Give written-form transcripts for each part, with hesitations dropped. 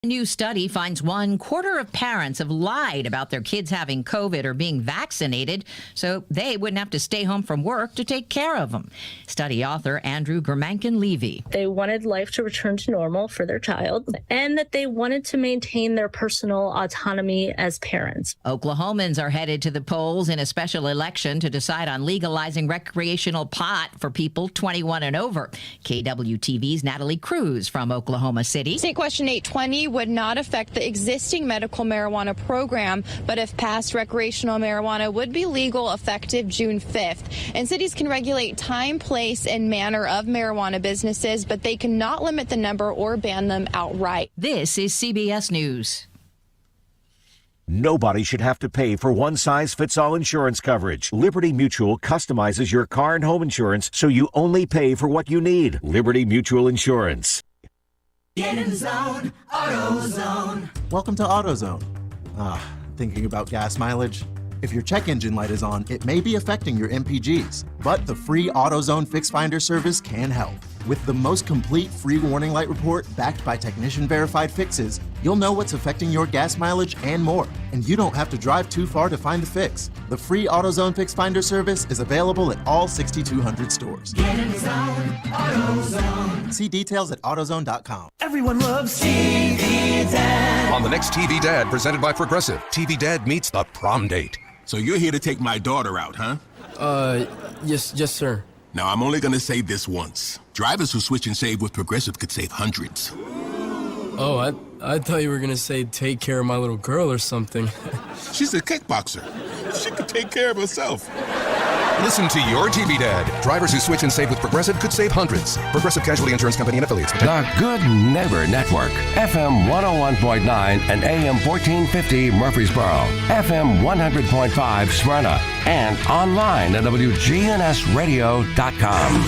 A new study finds 1/4 of parents have lied about their kids having COVID or being vaccinated so they wouldn't have to stay home from work to take care of them. Study author Andrew Germankin-Levy. They wanted life to return to normal for their child and that they wanted to maintain their personal autonomy as parents. Oklahomans are headed to the polls in a special election to decide on legalizing recreational pot for people 21 and over. KWTV's Natalie Cruz from Oklahoma City. State Question 820 would not affect the existing medical marijuana program, but if passed, recreational marijuana would be legal effective June 5th. And cities can regulate time, place, and manner of marijuana businesses, but they cannot limit the number or ban them outright. This is CBS News. Nobody should have to pay for one-size-fits-all insurance coverage. Liberty Mutual customizes your car and home insurance so you only pay for what you need. Liberty Mutual Insurance. Get in the zone, AutoZone. Welcome to AutoZone. Thinking about gas mileage? If your check engine light is on, it may be affecting your MPGs, but the free AutoZone Fix Finder service can help. With the most complete free warning light report backed by technician-verified fixes, you'll know what's affecting your gas mileage and more, and you don't have to drive too far to find the fix. The free AutoZone Fix Finder service is available at all 6,200 stores. Get in the zone, AutoZone. See details at AutoZone.com. Everyone loves TV Dad. On the next TV Dad, presented by Progressive, TV Dad meets the prom date. So you're here to take my daughter out, huh? Yes, sir. Now, I'm only gonna say this once. Drivers who switch and save with Progressive could save hundreds. Oh, I thought you were gonna say take care of my little girl or something. She's a kickboxer. She could take care of herself. Listen to your TV Dad. Drivers who switch and save with Progressive could save hundreds. Progressive Casualty Insurance Company and Affiliates. The Good Neighbor Network. FM 101.9 and AM 1450 Murfreesboro. FM 100.5 Smyrna. And online at WGNSradio.com.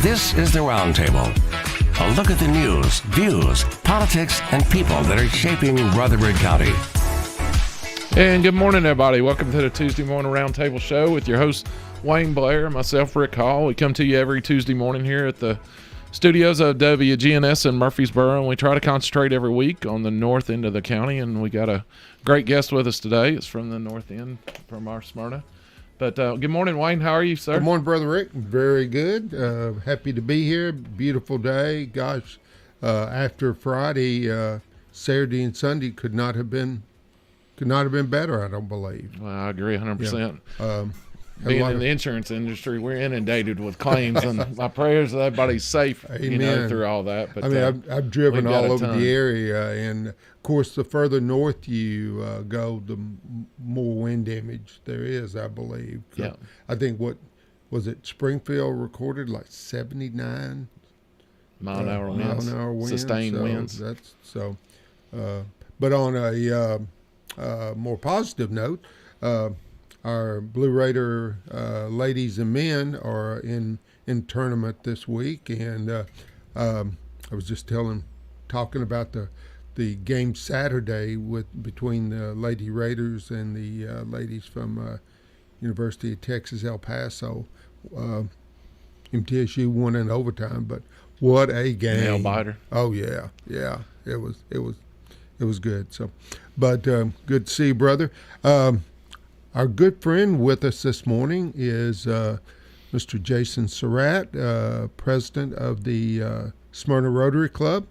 This is the Roundtable. A look at the news, views, politics, and people that are shaping Rutherford County. And good morning, everybody. Welcome to the Tuesday Morning Roundtable Show with your host, Wayne Blair, myself, Rick Hall. We come to you every Tuesday morning here at the studios of WGNS in Murfreesboro, and we try to concentrate every week on the north end of the county, and we got a great guest with us today. It's from the north end, from our Smyrna. But good morning, Wayne. How are you, sir? Good morning, Brother Rick. Very good. Happy to be here. Beautiful day. Gosh, after Friday, Saturday and Sunday could not have been better, I don't believe. Well, I agree 100%. Yeah. Being in the insurance industry, we're inundated with claims, and my prayers that everybody's safe, through all that. But, I've driven all over the area, and of course, the further north you go, the more wind damage there is, I believe. Yeah. I think Springfield recorded like 79 mile-an-hour winds, sustained winds. But on a more positive note, our Blue Raider ladies and men are in tournament this week, and I was just talking about the game Saturday between the Lady Raiders and the ladies from University of Texas El Paso. MTSU won in overtime, but what a game! Nail biter. Oh yeah, it was good. So, but good to see you, brother. Our good friend with us this morning is Mr. Jason Surratt, president of the Smyrna Rotary Club.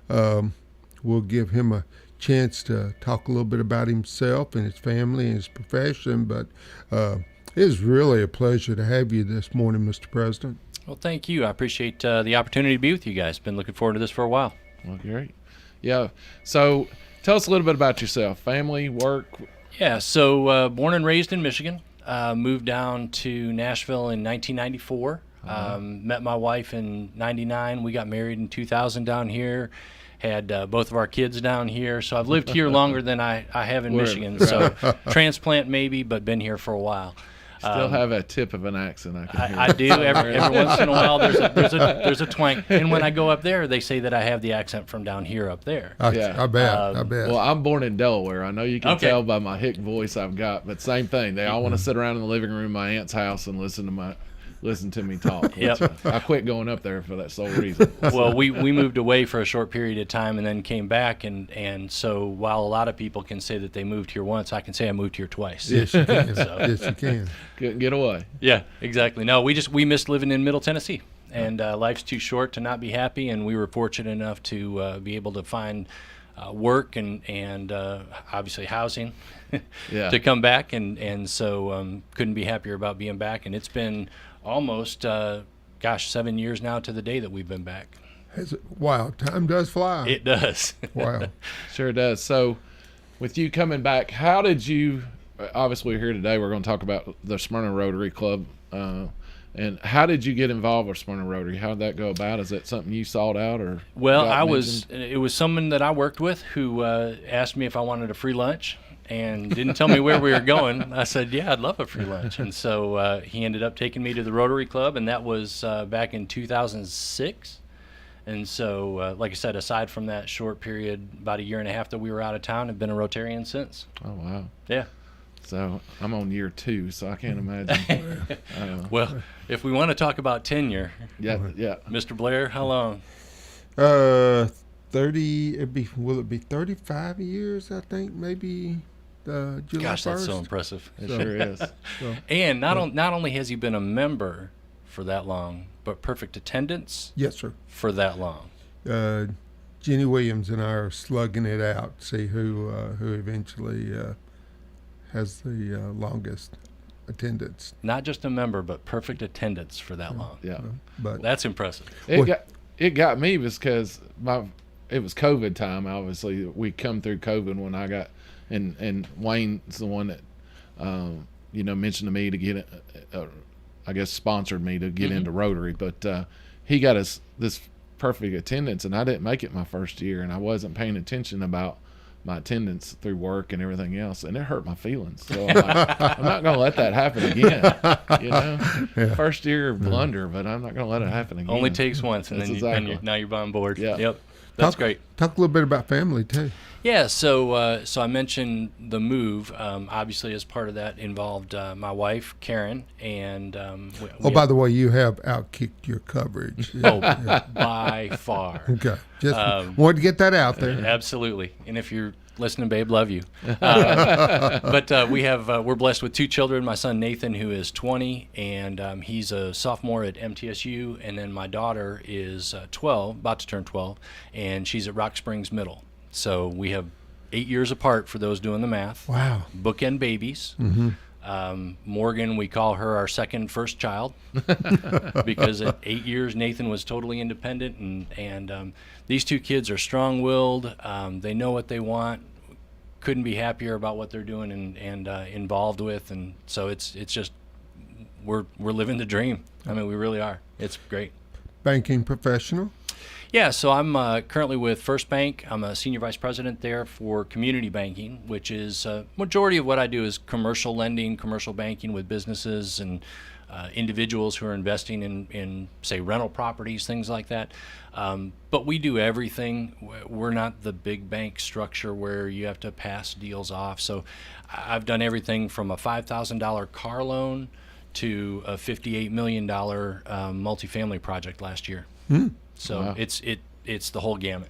We'll give him a chance to talk a little bit about himself and his family and his profession, but it is really a pleasure to have you this morning, Mr. President. Well, thank you. I appreciate the opportunity to be with you guys. Been looking forward to this for a while. Well, great. Yeah. So tell us a little bit about yourself, family, work. Yeah, so born and raised in Michigan, moved down to Nashville in 1994, met my wife in 99. We got married in 2000 down here, had both of our kids down here. So I've lived here longer than I have in Michigan. So transplant maybe, but been here for a while. Still have a tip of an accent. I do. Every once in a while, there's a twang. And when I go up there, they say that I have the accent from down here up there. I bet. Well, I'm born in Delaware. I know you can tell by my hick voice I've got, but same thing. They all want to sit around in the living room of my aunt's house and listen to listen to me talk. Yep. I quit going up there for that sole reason. Well, we moved away for a short period of time and then came back, and so while a lot of people can say that they moved here once, I can say I moved here twice. Yes, you can. Yes, you can. Couldn't get away. Yeah, exactly. No, we missed living in Middle Tennessee, and life's too short to not be happy, and we were fortunate enough to be able to find work and obviously housing to come back, and so couldn't be happier about being back, and it's been almost 7 years now to the day that we've been back. Wow, time does fly. It does. Wow. Sure does. So with you coming back, how did you, obviously we're here today, we're going to talk about the Smyrna Rotary Club, and how did you get involved with Smyrna Rotary? How did that go about? Is that something you sought out, or? Well, it was someone that I worked with who asked me if I wanted a free lunch and didn't tell me where we were going. I said, yeah, I'd love a free lunch. And so he ended up taking me to the Rotary Club, and that was back in 2006. And so, like I said, aside from that short period, about a year and a half that we were out of town, I've been a Rotarian since. Oh, wow. Yeah. So I'm on year 2, so I can't imagine. Well, if we want to talk about tenure, yeah. Mr. Blair, how long? 30. Will it be 35 years? I think maybe. July Gosh, that's 1st. so impressive. It sure is. So, and not only has he been a member for that long, but perfect attendance. Yes, sir. For that long. Jenny Williams and I are slugging it out. See who eventually has the longest attendance. Not just a member, but perfect attendance for that long. Yeah, but that's impressive. It got me because it was COVID time. Obviously, we come through COVID when I got, and Wayne's the one that mentioned to me to get I guess sponsored me to get into Rotary, but he got us this perfect attendance, and I didn't make it my first year, and I wasn't paying attention about my attendance through work and everything else, and it hurt my feelings. So I'm not going to let that happen again. First year blunder, but I'm not going to let it happen again. Only takes once, and then now you're on board. Yeah. Yep. That's great. Talk a little bit about family too. Yeah, so I mentioned the move. Obviously, as part of that involved my wife, Karen, and by the way, you have outkicked your coverage. By far. Okay, just wanted to get that out there. Absolutely, and if you're listening, babe, love you. But we're blessed with 2 children. My son Nathan, who is 20, and he's a sophomore at MTSU, and then my daughter is 12, about to turn 12, and she's at Rock Springs Middle. So we have 8 years apart for those doing the math. Wow. Bookend babies. Mm-hmm. Morgan, we call her our first child because at 8 years, Nathan was totally independent, and these 2 kids are strong-willed. They know what they want. Couldn't be happier about what they're doing and involved with, and so it's just we're living the dream. I mean, we really are. It's great. Banking professional. Yeah, so I'm currently with First Bank. I'm a senior vice president there for community banking, which is majority of what I do is commercial lending, commercial banking with businesses and individuals who are investing in say, rental properties, things like that. But we do everything. We're not the big bank structure where you have to pass deals off. So I've done everything from a $5,000 car loan to a $58 million multifamily project last year. So wow. It's the whole gamut.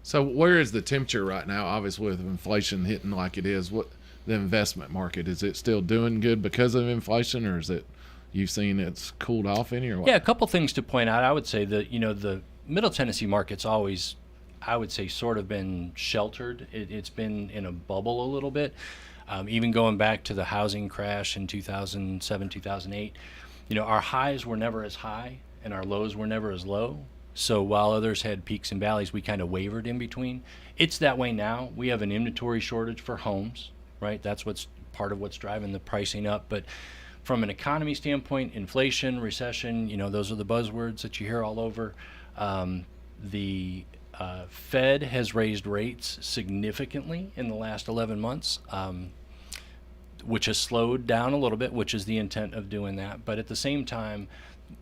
So where is the temperature right now? Obviously, with inflation hitting like it is, what the investment market, is it still doing good because of inflation, or is it you've seen it's cooled off any, or what? Yeah, a couple things to point out. I would say that the Middle Tennessee market's always, I would say, sort of been sheltered. It's been in a bubble a little bit. Even going back to the housing crash in 2007, 2008, our highs were never as high and our lows were never as low. So while others had peaks and valleys, we kind of wavered in between. It's that way now. We have an inventory shortage for homes, right? That's what's part of what's driving the pricing up. But from an economy standpoint, inflation, recession, those are the buzzwords that you hear all over. The Fed has raised rates significantly in the last 11 months, which has slowed down a little bit, which is the intent of doing that. But at the same time,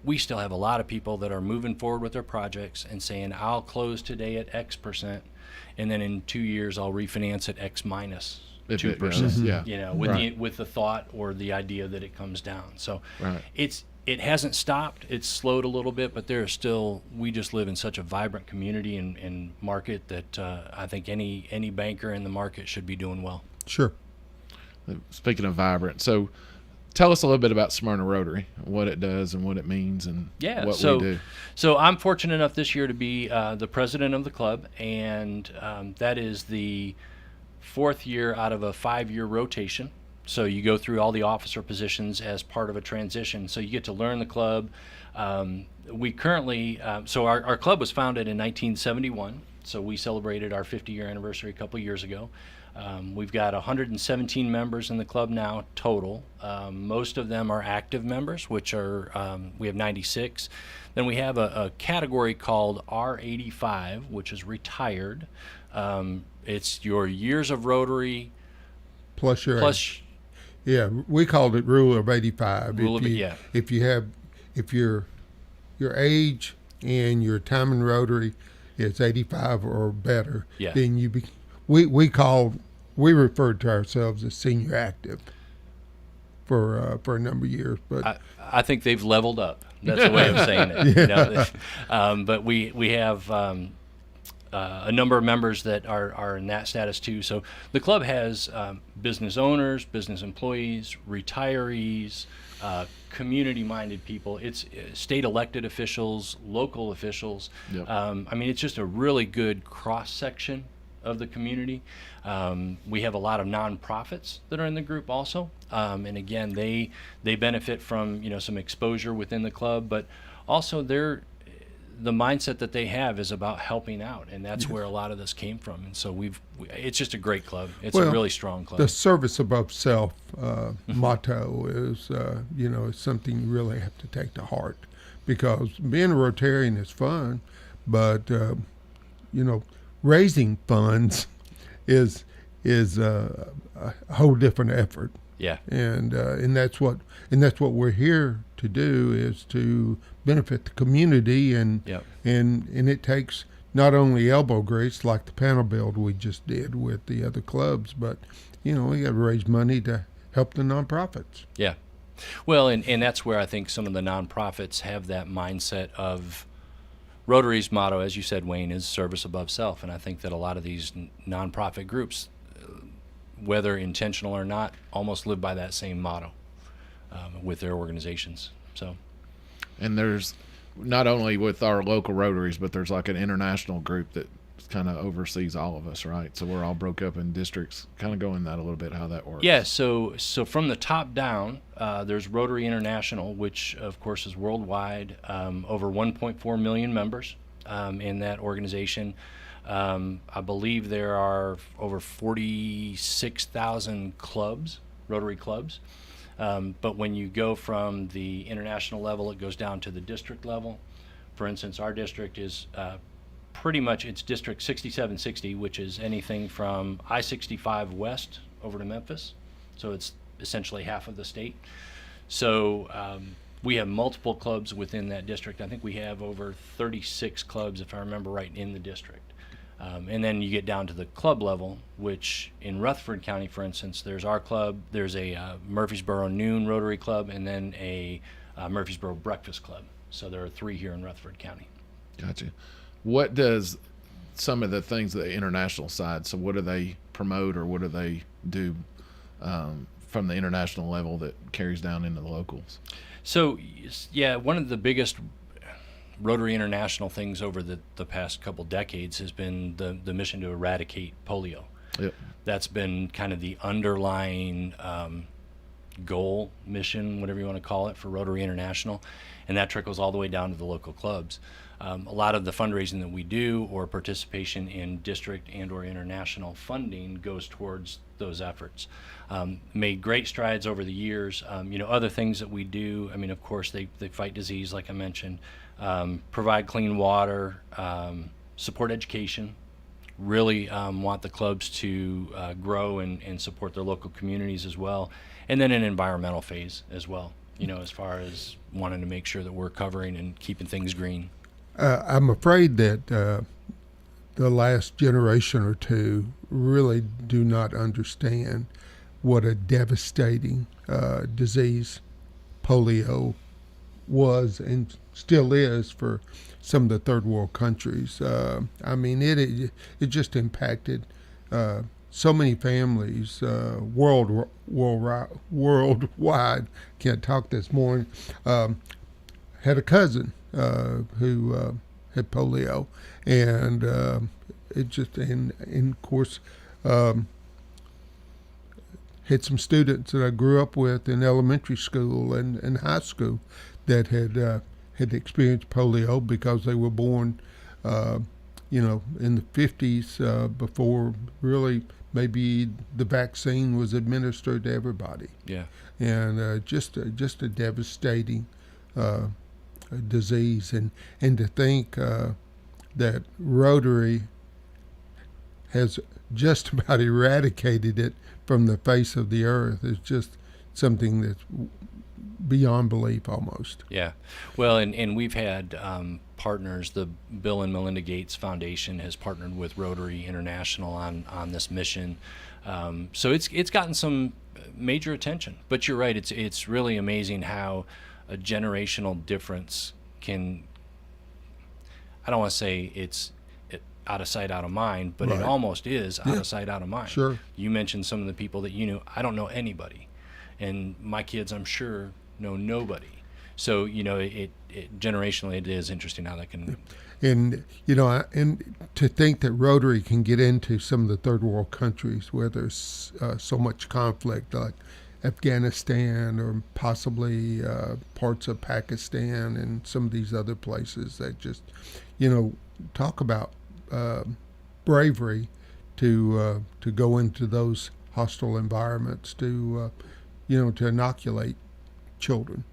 we still have a lot of people that are moving forward with their projects and saying, I'll close today at X%, and then in 2 years I'll refinance at X minus 2%. Yeah. With the thought or the idea that it comes down. So right. it hasn't stopped. It's slowed a little bit, but we just live in such a vibrant community and market that I think any banker in the market should be doing well. Sure. Speaking of vibrant, so tell us a little bit about Smyrna Rotary, what it does and what it means and what we do. So I'm fortunate enough this year to be the president of the club, and that is the 4th year out of a 5-year rotation. So you go through all the officer positions as part of a transition. So you get to learn the club. We currently, our club was founded in 1971. So we celebrated our 50-year anniversary a couple years ago. We've got 117 members in the club now total. Most of them are active members, which are, we have 96. Then we have a category called R85, which is retired. It's your years of Rotary plus your age. Yeah, we called it Rule of 85. If your age and your time in Rotary is 85 or better, then we referred to ourselves as senior active for a number of years. But I think they've leveled up. That's the way of saying it. But we have a number of members that are in that status too. So the club has business owners, business employees, retirees, community-minded people. It's state elected officials, local officials. Yep. I mean, it's just a really good cross-section of the community. We have a lot of nonprofits that are in the group also, and again, they benefit from some exposure within the club, but also the mindset that they have is about helping out, and that's where a lot of this came from. And so it's just a great club. It's a really strong club. The service above self motto is is something you really have to take to heart, because being a Rotarian is fun, but raising funds is a whole different effort. Yeah. And that's what we're here to do, is to benefit the community, and it takes not only elbow grease like the panel build we just did with the other clubs, but we got to raise money to help the nonprofits. Yeah. Well, and that's where I think some of the nonprofits have that mindset of Rotary's motto, as you said, Wayne, is service above self, and I think that a lot of these nonprofit groups, whether intentional or not, almost live by that same motto with their organizations. So, and there's not only with our local Rotaries, but there's like an international group that kind of oversees all of us, right? So we're all broke up in districts. Kind of go in that a little bit, how that works. Yeah, so from the top down, there's Rotary International, which of course is worldwide, over 1.4 million members in that organization. I believe there are over 46,000 clubs, Rotary clubs. But when you go from the international level, it goes down to the district level. For instance, our district is pretty much, it's District 6760, which is anything from I-65 west over to Memphis. So it's essentially half of the state. So we have multiple clubs within that district. I think we have over 36 clubs, if I remember right, in the district. And then you get down to the club level, which in Rutherford County, for instance, there's our club, there's a Murfreesboro Noon Rotary Club, and then a Murfreesboro Breakfast Club. So there are 3 here in Rutherford County. Gotcha. What does some of the things, the international side, so what do they promote or what do they do from the international level that carries down into the locals? So, yeah, one of the biggest Rotary International things over the past couple decades has been the mission to eradicate polio. Yep. That's been kind of the underlying goal, mission, whatever you want to call it, for Rotary International, and that trickles all the way down to the local clubs. A lot of the fundraising that we do or participation in district and or international funding goes towards those efforts. Made great strides over the years. Other things that we do, I mean, of course, they fight disease, like I mentioned, provide clean water, support education, really want the clubs to grow and support their local communities as well. And then an environmental phase as well, as far as wanting to make sure that we're covering and keeping things green. I'm afraid that the last generation or two really do not understand what a devastating disease polio was and still is for some of the third world countries. I mean, it just impacted so many families worldwide. Can't talk this morning. Had a cousin who had polio, and it just and of course had some students that I grew up with in elementary school and high school that had experienced polio because they were born, in the 50s, before really maybe the vaccine was administered to everybody. Yeah. And just a devastating disease, and to think that Rotary has just about eradicated it from the face of the earth is just something that's beyond belief almost. Yeah. Well, and we've had partners. The Bill and Melinda Gates Foundation has partnered with Rotary International on this mission. So it's gotten some major attention. But you're right, it's really amazing how a generational difference can, I don't want to say it's out of sight, out of mind, but Right. it almost is out of sight, out of mind. Sure. You mentioned some of the people that you knew. I don't know anybody. And my kids, I'm sure, know nobody. So, it generationally, it is interesting how that can. And and to think that Rotary can get into some of the third world countries where there's so much conflict, like Afghanistan or possibly parts of Pakistan and some of these other places that just, talk about bravery to go into those hostile environments to inoculate children.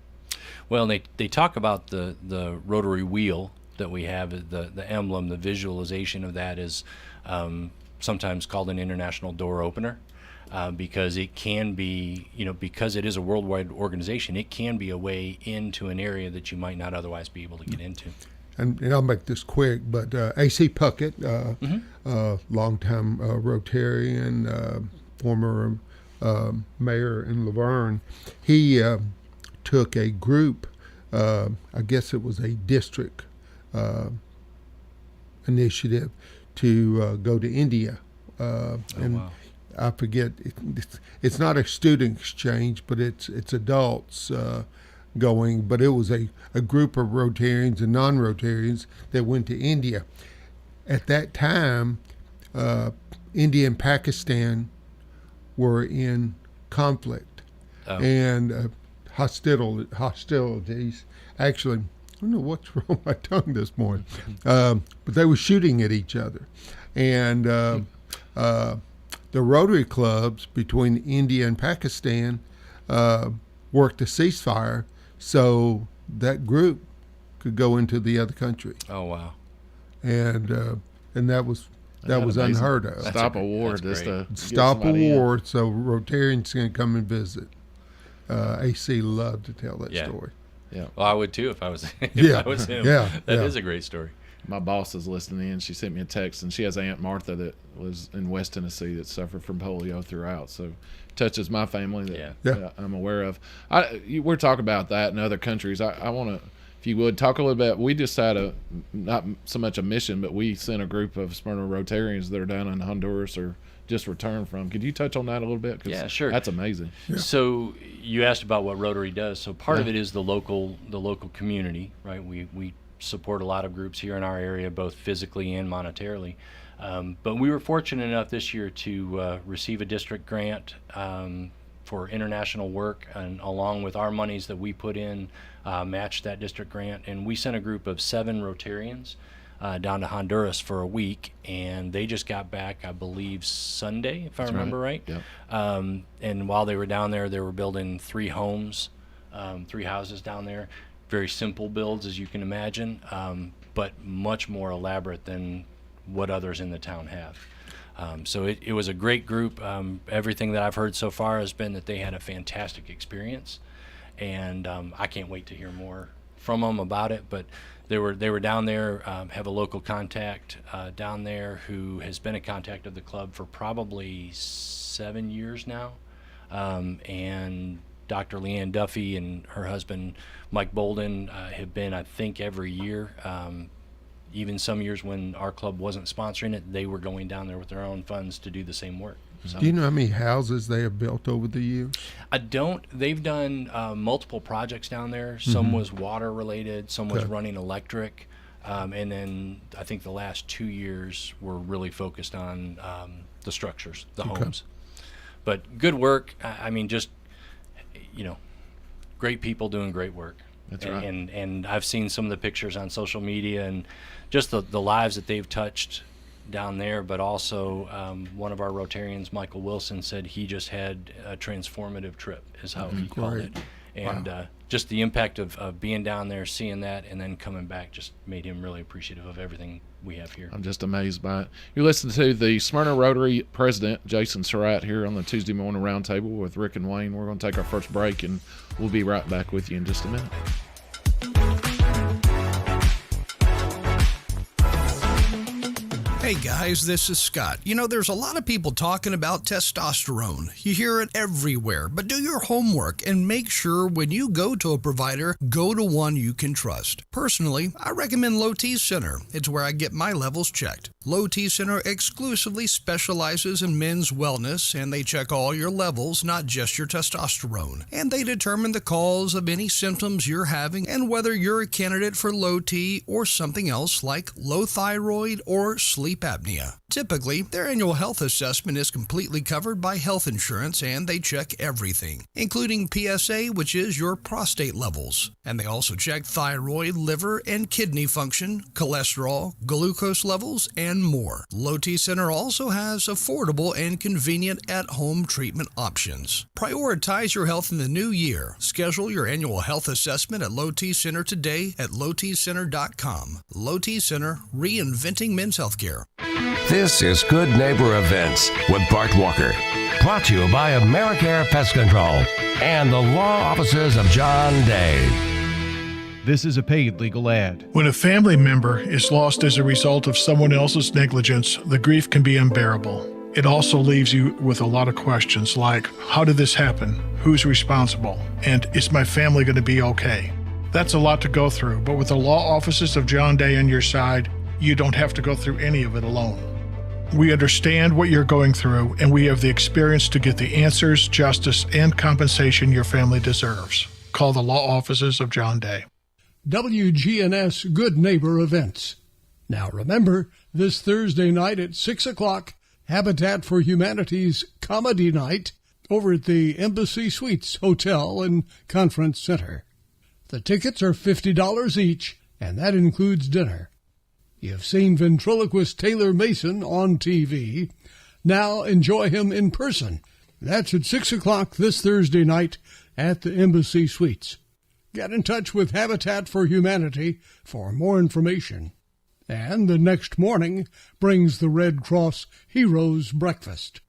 Well, they talk about the Rotary wheel that we have, the emblem, the visualization of that is sometimes called an international door opener, because it can be, because it is a worldwide organization, it can be a way into an area that you might not otherwise be able to get into. And I'll make this quick, but A.C. Puckett, longtime Rotarian, former mayor in Laverne, he took a group, I guess it was a district initiative, to go to India. Wow. I forget, it's not a student exchange, but it's adults going, but it was a group of Rotarians and non-Rotarians that went to India. At that time, India and Pakistan were in conflict and hostilities. Actually, I don't know what's wrong with my tongue this morning, but they were shooting at each other. And the Rotary clubs between India and Pakistan worked a ceasefire so that group could go into the other country. Oh, wow. And that was unheard of. Stop a war just to stop a war so Rotarians can come and visit. AC loved to tell that story. Yeah. Well, I would too if I was him. Yeah. That is a great story. My boss is listening in. She sent me a text, and she has Aunt Martha that was in West Tennessee that suffered from polio throughout. So touches my family that I'm aware of. We're talking about that in other countries. I want to, if you would, talk a little bit. We just had not so much a mission, but we sent a group of Smyrna Rotarians that are down in Honduras or just returned from. Could you touch on that a little bit? Yeah, sure. That's amazing. Yeah. So you asked about what Rotary does. So part of it is the local community, right? We support a lot of groups here in our area, both physically and monetarily. But we were fortunate enough this year to receive a district grant for international work, and along with our monies that we put in, matched that district grant. And we sent a group of 7 Rotarians down to Honduras for a week, and they just got back, I believe, Sunday, if I remember right. Yep. And while they were down there, they were building 3 homes, 3 houses down there. Very simple builds, as you can imagine, but much more elaborate than what others in the town have. So it was a great group. Everything that I've heard so far has been that they had a fantastic experience, and I can't wait to hear more from them about it. But they were down there, have a local contact down there who has been a contact of the club for probably 7 years now, and Dr. Leanne Duffy and her husband, Mike Bolden, have been, I think, every year. Even some years when our club wasn't sponsoring it, they were going down there with their own funds to do the same work. So, do you know how many houses they have built over the years? I don't. They've done multiple projects down there. Some was water related, some was running electric. And then I think the last 2 years were really focused on the structures, the homes. But good work. I mean, just, great people doing great work. That's right. And I've seen some of the pictures on social media and just the lives that they've touched down there. But also one of our Rotarians, Michael Wilson, said he just had a transformative trip, is how he called it. And just the impact of being down there, seeing that, and then coming back just made him really appreciative of everything we have here. I'm just amazed by it. You're listening to the Smyrna Rotary President, Jason Surratt, here on the Tuesday Morning Roundtable with Rick and Wayne. We're going to take our first break, and we'll be right back with you in just a minute. Hey guys, this is Scott. There's a lot of people talking about testosterone. You hear it everywhere, but do your homework and make sure when you go to a provider, go to one you can trust. Personally, I recommend Low T Center. It's where I get my levels checked. Low T Center exclusively specializes in men's wellness, and they check all your levels, not just your testosterone. And they determine the cause of any symptoms you're having and whether you're a candidate for low T or something else like low thyroid or sleep apnea. Typically, their annual health assessment is completely covered by health insurance, and they check everything, including PSA, which is your prostate levels. And they also check thyroid, liver, and kidney function, cholesterol, glucose levels, and more. Low T Center also has affordable and convenient at-home treatment options. Prioritize your health in the new year. Schedule your annual health assessment at Low T Center today at lowtcenter.com. Low T Center, reinventing men's healthcare. This is Good Neighbor Events with Bart Walker. Brought to you by AmeriCare Pest Control and the law offices of John Day. This is a paid legal ad. When a family member is lost as a result of someone else's negligence, the grief can be unbearable. It also leaves you with a lot of questions like, how did this happen? Who's responsible? And is my family going to be okay? That's a lot to go through, but with the law offices of John Day on your side, you don't have to go through any of it alone. We understand what you're going through, and we have the experience to get the answers, justice, and compensation your family deserves. Call the law offices of John Day. WGNS Good Neighbor Events. Now remember, this Thursday night at 6 o'clock, Habitat for Humanity's Comedy Night over at the Embassy Suites Hotel and Conference Center. The tickets are $50 each, and that includes dinner. You've seen ventriloquist Taylor Mason on TV. Now enjoy him in person. That's at 6 o'clock this Thursday night at the Embassy Suites. Get in touch with Habitat for Humanity for more information. And the next morning brings the Red Cross Heroes Breakfast.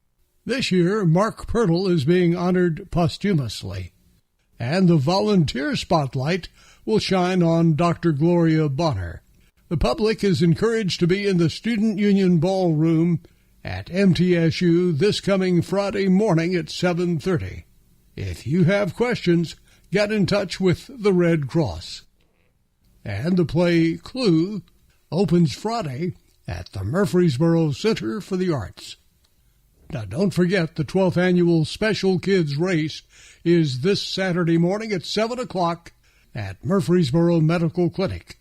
This year, Mark Pirtle is being honored posthumously. And the Volunteer Spotlight will shine on Dr. Gloria Bonner. The public is encouraged to be in the Student Union Ballroom at MTSU this coming Friday morning at 7:30. If you have questions, get in touch with the Red Cross. And the play Clue opens Friday at the Murfreesboro Center for the Arts. Now, don't forget the 12th Annual Special Kids Race is this Saturday morning at 7 o'clock at Murfreesboro Medical Clinic.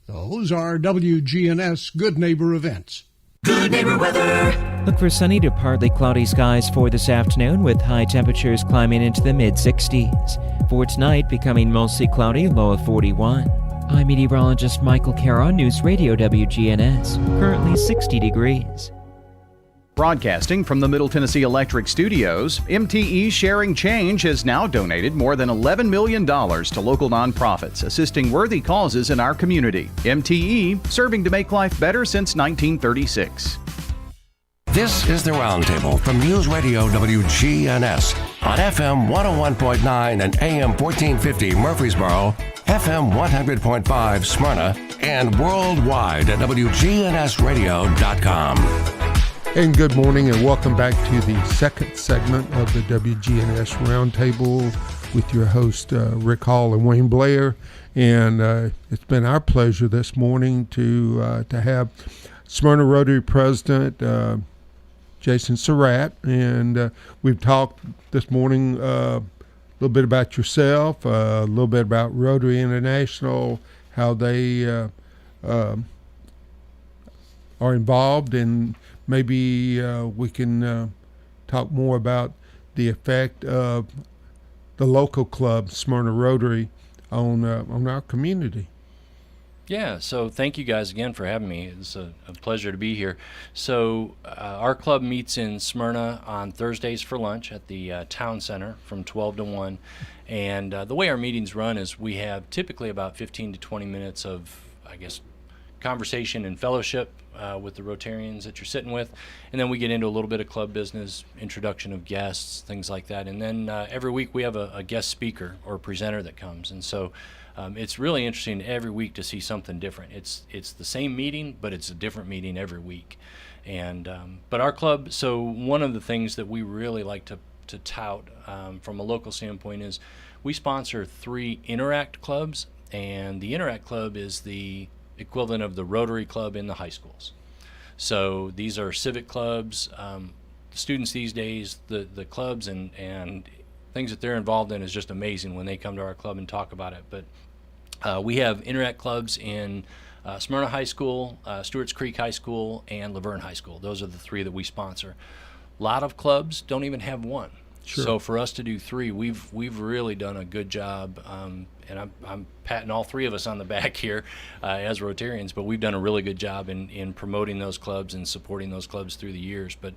Those are WGNS Good Neighbor Events. Good Neighbor weather. Look for sunny to partly cloudy skies for this afternoon with high temperatures climbing into the mid-60s. For tonight, becoming mostly cloudy, low of 41. I'm meteorologist Michael Cara, News Radio WGNS, currently 60 degrees. Broadcasting from the Middle Tennessee Electric Studios, MTE Sharing Change has now donated more than $11 million to local nonprofits assisting worthy causes in our community. MTE, serving to make life better since 1936. This is the Roundtable from News Radio WGNS on FM 101.9 and AM 1450 Murfreesboro, FM 100.5 Smyrna, and worldwide at WGNSradio.com. And good morning and welcome back to the second segment of the WGNS Roundtable with your host, Rick Hall and Wayne Blair. And it's been our pleasure this morning to have Smyrna Rotary President Jason Surratt. And we've talked this morning a little bit about yourself, a little bit about Rotary International, how they are involved, and maybe we can talk more about the effect of the local club, Smyrna Rotary, on our community. Yeah, so thank you guys again for having me. It's a pleasure to be here. So our club meets in Smyrna on Thursdays for lunch at the town center from 12 to 1. And the way our meetings run is we have typically about 15 to 20 minutes of, I guess, conversation and fellowship with the Rotarians that you're sitting with. And then we get into a little bit of club business, introduction of guests, things like that. And then every week we have a guest speaker or presenter that comes. And so it's really interesting every week to see something different. It's the same meeting, but it's a different meeting every week. And but our club, so one of the things that we really like to tout from a local standpoint is we sponsor 3 Interact clubs, and the Interact club is the equivalent of the Rotary Club in the high schools. So these are civic clubs. Students these days, the clubs and things that they're involved in is just amazing when they come to our club and talk about it. But we have Interact clubs in Smyrna High School, Stewart's Creek High School, and Laverne High School. Those are the 3 that we sponsor. A lot of clubs don't even have one. Sure. So for us to do 3, we've really done a good job, and I'm patting all 3 of us on the back here as Rotarians, but we've done a really good job in promoting those clubs and supporting those clubs through the years. But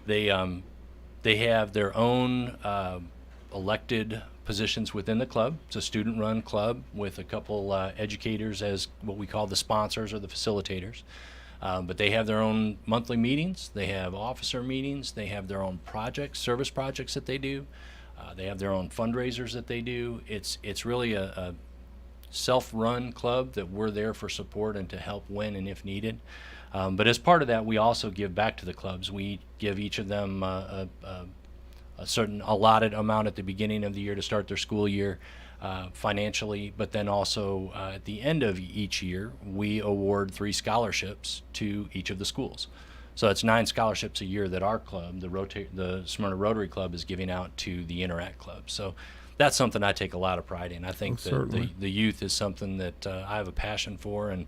they have their own elected positions within the club. It's a student-run club with a couple educators as what we call the sponsors or the facilitators. But they have their own monthly meetings, they have officer meetings, they have their own projects, service projects that they do, they have their own fundraisers that they do. It's really a self-run club that we're there for support and to help when and if needed. But as part of that, we also give back to the clubs. We give each of them a certain allotted amount at the beginning of the year to start their school year. Financially, but then also at the end of each year, we award 3 scholarships to each of the schools. So it's 9 scholarships a year that our club, the Smyrna Rotary Club, is giving out to the Interact Club. So that's something I take a lot of pride in. I think that the youth is something that I have a passion for, and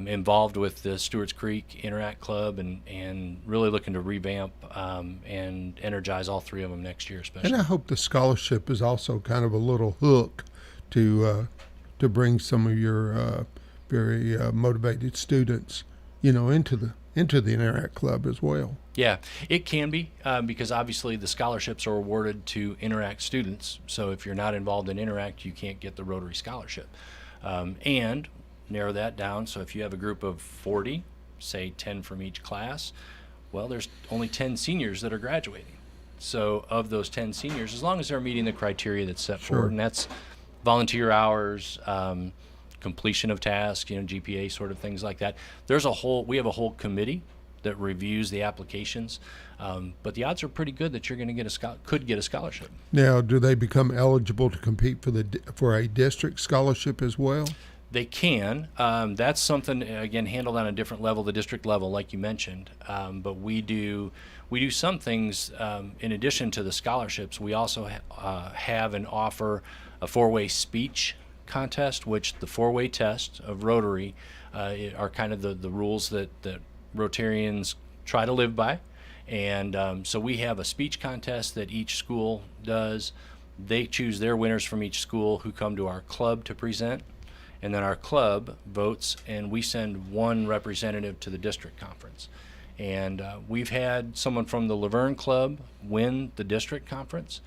involved with the Stewart's Creek Interact Club, and really looking to revamp and energize all 3 of them next year especially. And I hope the scholarship is also kind of a little hook to bring some of your very motivated students, into the Interact Club as well. Yeah, it can be because obviously the scholarships are awarded to Interact students. So if you're not involved in Interact, you can't get the Rotary Scholarship. And narrow that down, so if you have a group of 40, say 10 from each class, well, there's only 10 seniors that are graduating. So of those 10 seniors, as long as they're meeting the criteria that's set forward, and that's volunteer hours, completion of tasks, GPA sort of things like that. We have a whole committee that reviews the applications, but the odds are pretty good that you're going to could get a scholarship. Now, do they become eligible to compete for a district scholarship as well? They can. That's something, again, handled on a different level, the district level, like you mentioned. But we do some things in addition to the scholarships. We also have and offer a 4-way speech contest, which the 4-way test of Rotary are kind of the rules that Rotarians try to live by. And so we have a speech contest that each school does. They choose their winners from each school who come to our club to present. And then our club votes, and we send 1 representative to the district conference. And we've had someone from the Laverne Club win the district conference,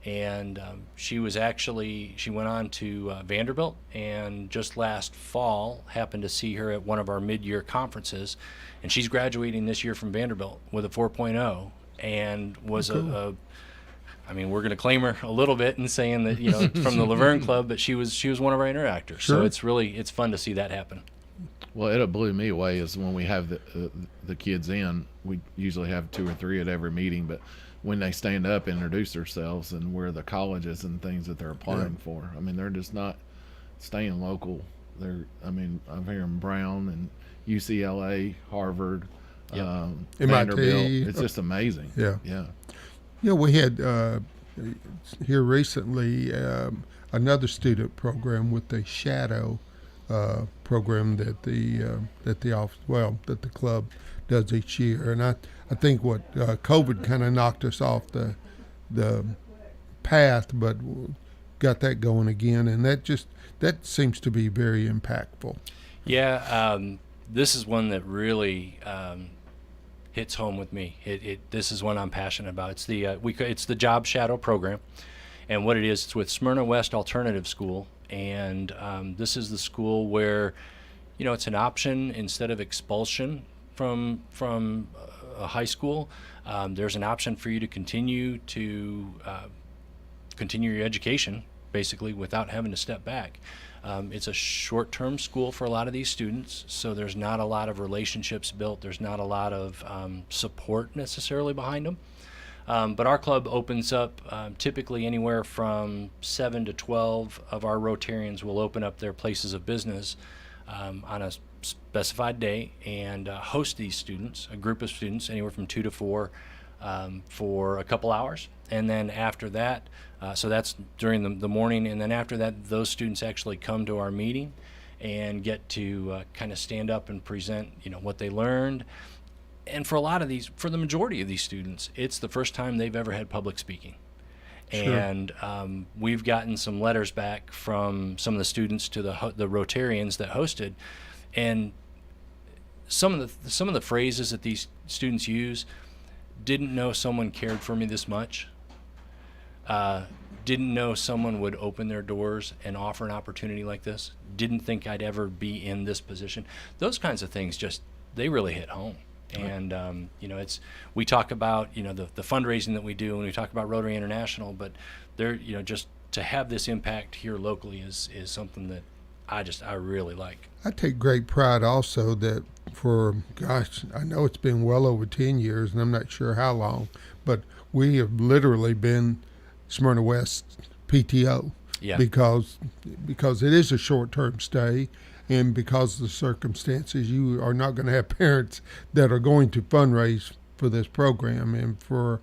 and she went on to Vanderbilt, and just last fall happened to see her at one of our mid-year conferences, and she's graduating this year from Vanderbilt with a 4.0, and was we're going to claim her a little bit in saying that, from the Laverne Club, but she was one of our interactors. Sure. So it's fun to see that happen. Well, it blew me away is when we have the kids in, we usually have 2 or 3 at every meeting, but when they stand up and introduce themselves and where the colleges and things that they're applying for. I mean, they're just not staying local. I'm hearing Brown and UCLA, Harvard, Vanderbilt. It's just amazing. Yeah. Yeah. We had here recently another student program with the Shadow program that the club does each year, and I think what COVID kind of knocked us off the path, but got that going again, and that seems to be very impactful. Yeah, this is one that really hits home with me. This is one I'm passionate about. It's the Job Shadow program, and what it is, it's with Smyrna West Alternative School, and this is the school where, it's an option instead of expulsion from a high school. There's an option for you to continue your education, basically, without having to step back. It's a short-term school for a lot of these students, so there's not a lot of relationships built. There's not a lot of support necessarily behind them. But our club opens up typically anywhere from 7 to 12 of our Rotarians will open up their places of business on a specified day and host these students, a group of students, anywhere from 2 to 4 for a couple hours. And then after that, so that's during the morning, and then after that, those students actually come to our meeting and get to kind of stand up and present, what they learned. And for the majority of these students, it's the first time they've ever had public speaking. Sure. And we've gotten some letters back from some of the students to the Rotarians that hosted, and some of the phrases that these students use: didn't know someone cared for me this much. Didn't know someone would open their doors and offer an opportunity like this. Didn't think I'd ever be in this position. Those kinds of things they really hit home. And we talk about the fundraising that we do, and we talk about Rotary International, but just to have this impact here locally is something that I really like. I take great pride also that I know it's been well over 10 years, and I'm not sure how long, but we have literally been Smyrna West PTO. Yeah. Because it is a short-term stay, and because of the circumstances, you are not going to have parents that are going to fundraise for this program. And for